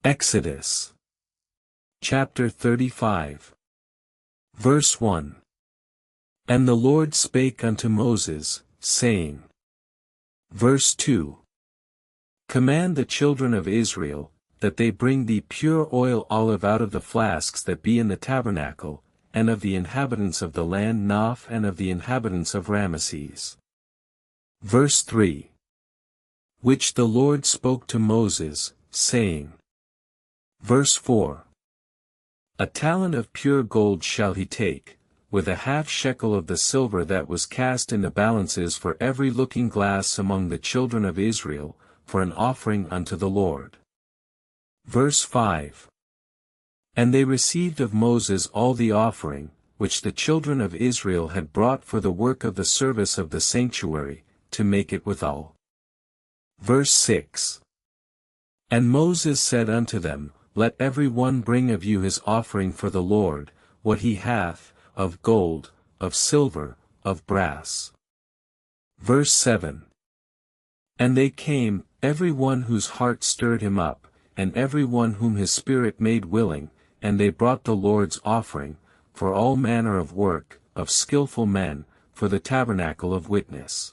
Exodus chapter 35. Verse 1. And the Lord spake unto Moses, saying. Verse 2. Command the children of Israel, that they bring thee pure olive out of the flasks that be in the tabernacle, and of the inhabitants of the land Noph and of the inhabitants of Ramesses. Verse 3. Which the Lord spoke to Moses, saying. Verse 4. A talent of pure gold shall he take, with a half shekel of the silver that was cast in the balances for every looking glass among the children of Israel, for an offering unto the Lord. Verse 5. And they received of Moses all the offering, which the children of Israel had brought for the work of the service of the sanctuary, to make it withal. Verse 6. And Moses said unto them, Let every one bring of you his offering for the Lord, what he hath, of gold, of silver, of brass. Verse 7. And they came, every one whose heart stirred him up, and every one whom his spirit made willing, and they brought the Lord's offering, for all manner of work, of skillful men, for the tabernacle of witness.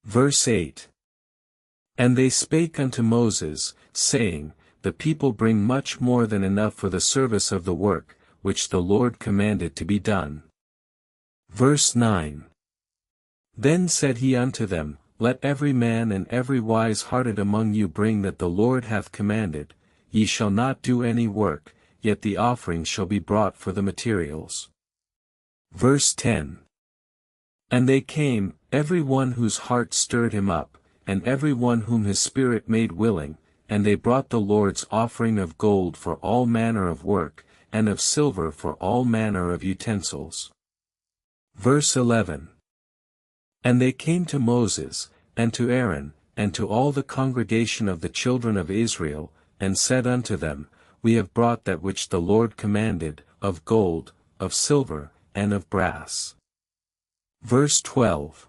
Verse 8. And they spake unto Moses, saying, The people bring much more than enough for the service of the work, which the Lord commanded to be done. Verse 9. Then said he unto them, Let every man and every wise-hearted among you bring that the Lord hath commanded, ye shall not do any work, yet the offering shall be brought for the materials. Verse 10. And they came, every one whose heart stirred him up, and every one whom his spirit made willing, and they brought the Lord's offering of gold for all manner of work, and of silver for all manner of utensils. Verse 11. And they came to Moses, and to Aaron, and to all the congregation of the children of Israel, and said unto them, We have brought that which the Lord commanded, of gold, of silver, and of brass. Verse 12.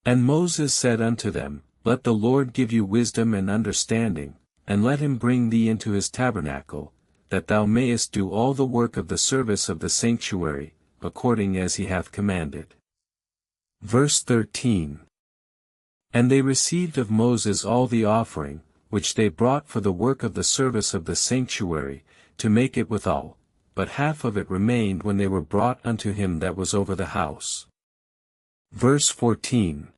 And Moses said unto them, Let the Lord give you wisdom and understanding, and let him bring thee into his tabernacle, that thou mayest do all the work of the service of the sanctuary, according as he hath commanded. Verse 13. And they received of Moses all the offering, which they brought for the work of the service of the sanctuary, to make it withal, but half of it remained when they were brought unto him that was over the house. Verse 14.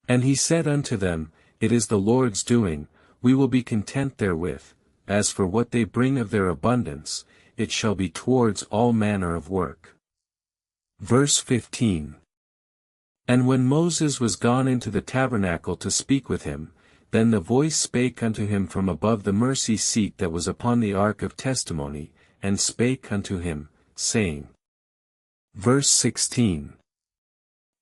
And he said unto them, It is the Lord's doing, we will be content therewith, as for what they bring of their abundance, it shall be towards all manner of work. Verse 15. And when Moses was gone into the tabernacle to speak with him, then the voice spake unto him from above the mercy seat that was upon the ark of testimony, and spake unto him, saying. Verse 16.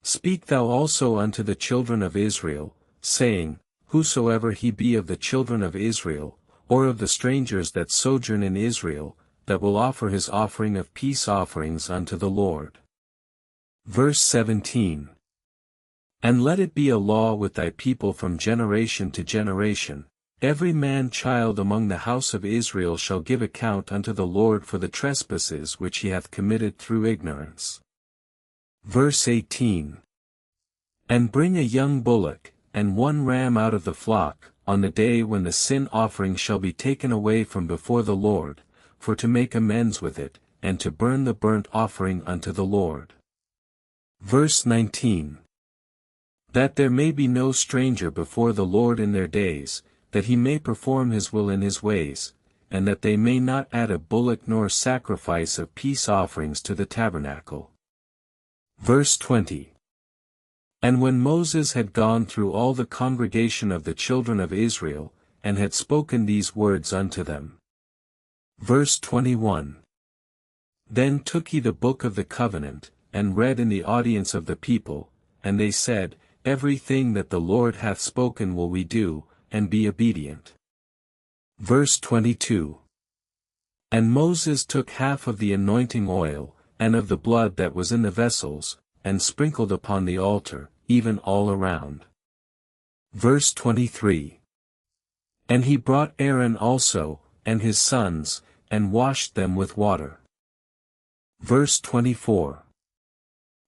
Speak thou also unto the children of Israel, saying, Whosoever he be of the children of Israel, or of the strangers that sojourn in Israel, that will offer his offering of peace offerings unto the Lord. Verse 17. And let it be a law with thy people from generation to generation, every man-child among the house of Israel shall give account unto the Lord for the trespasses which he hath committed through ignorance. Verse 18. And bring a young bullock, and one ram out of the flock, on the day when the sin offering shall be taken away from before the Lord, for to make amends with it, and to burn the burnt offering unto the Lord. Verse 19. That there may be no stranger before the Lord in their days, that he may perform his will in his ways, and that they may not add a bullock nor sacrifice of peace offerings to the tabernacle. Verse 20. And when Moses had gone through all the congregation of the children of Israel, and had spoken these words unto them. Verse 21. Then took he the book of the covenant, and read in the audience of the people, and they said, Everything that the Lord hath spoken will we do, and be obedient. Verse 22. And Moses took half of the anointing oil, and of the blood that was in the vessels, and sprinkled upon the altar, even all around. Verse 23. And he brought Aaron also, and his sons, and washed them with water. Verse 24.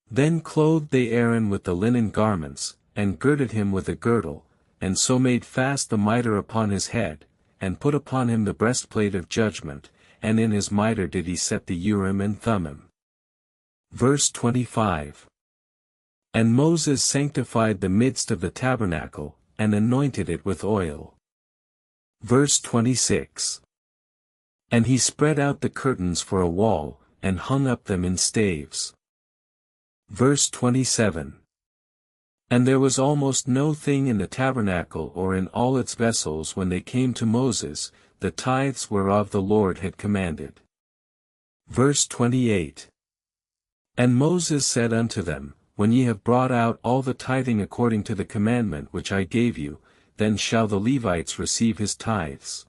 Then clothed they Aaron with the linen garments, and girded him with a girdle, and so made fast the mitre upon his head, and put upon him the breastplate of judgment, and in his mitre did he set the Urim and Thummim. Verse 25. And Moses sanctified the midst of the tabernacle, and anointed it with oil. Verse 26. And he spread out the curtains for a wall, and hung up them in staves. Verse 27. And there was almost no thing in the tabernacle or in all its vessels when they came to Moses, the tithes whereof the Lord had commanded. Verse 28. And Moses said unto them, When ye have brought out all the tithing according to the commandment which I gave you, then shall the Levites receive his tithes.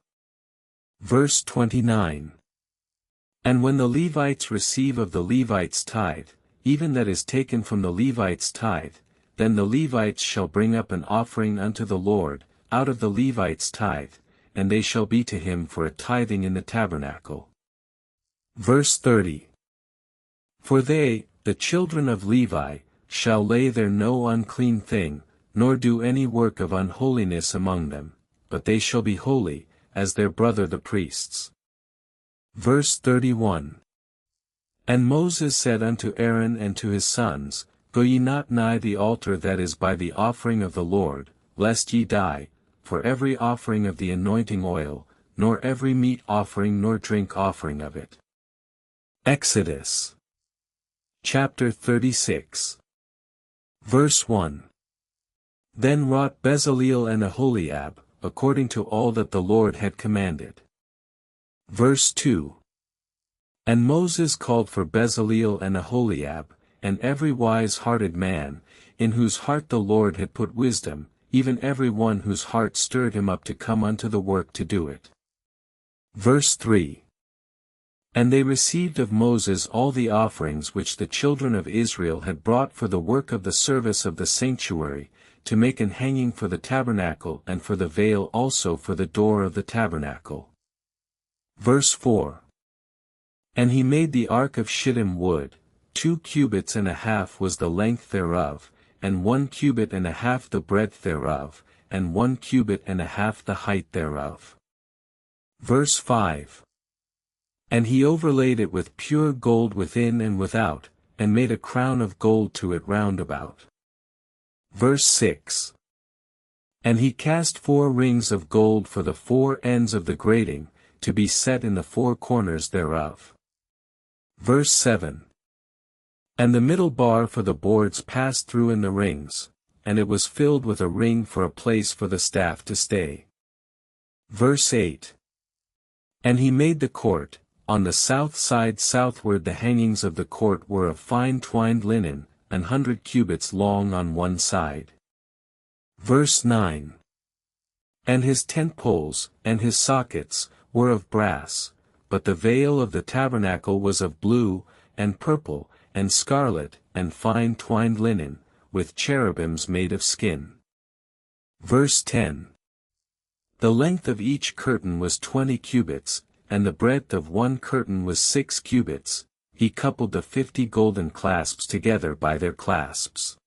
Verse 29. And when the Levites receive of the Levites' tithe, even that is taken from the Levites' tithe, then the Levites shall bring up an offering unto the Lord, out of the Levites' tithe, and they shall be to him for a tithing in the tabernacle. Verse 30. For they, the children of Levi, shall lay there no unclean thing, nor do any work of unholiness among them, but they shall be holy, as their brother the priests. Verse 31. And Moses said unto Aaron and to his sons, Go ye not nigh the altar that is by the offering of the Lord, lest ye die, for every offering of the anointing oil, nor every meat offering nor drink offering of it. Exodus chapter 36. Verse 1. Then wrought Bezaleel and Aholiab, according to all that the Lord had commanded. Verse 2. And Moses called for Bezaleel and Aholiab, and every wise-hearted man, in whose heart the Lord had put wisdom, even every one whose heart stirred him up to come unto the work to do it. Verse 3. And they received of Moses all the offerings which the children of Israel had brought for the work of the service of the sanctuary, to make an hanging for the tabernacle and for the veil also for the door of the tabernacle. Verse 4. And he made the ark of shittim wood, 2 cubits and a half was the length thereof, and 1 cubit and a half the breadth thereof, and 1 cubit and a half the height thereof. Verse 5. And he overlaid it with pure gold within and without, and made a crown of gold to it round about. Verse 6. And he cast 4 rings of gold for the 4 ends of the grating, to be set in the 4 corners thereof. Verse 7. And the middle bar for the boards passed through in the rings, and it was filled with a ring for a place for the staff to stay. Verse 8. And he made the court, on the south side southward the hangings of the court were of fine twined linen, 100 cubits long on one side. Verse 9. And his tent poles, and his sockets, were of brass, but the veil of the tabernacle was of blue, and purple, and scarlet, and fine twined linen, with cherubims made of skin. Verse 10. The length of each curtain was 20 cubits, and the breadth of one curtain was 6 cubits, he coupled the 50 golden clasps together by their clasps.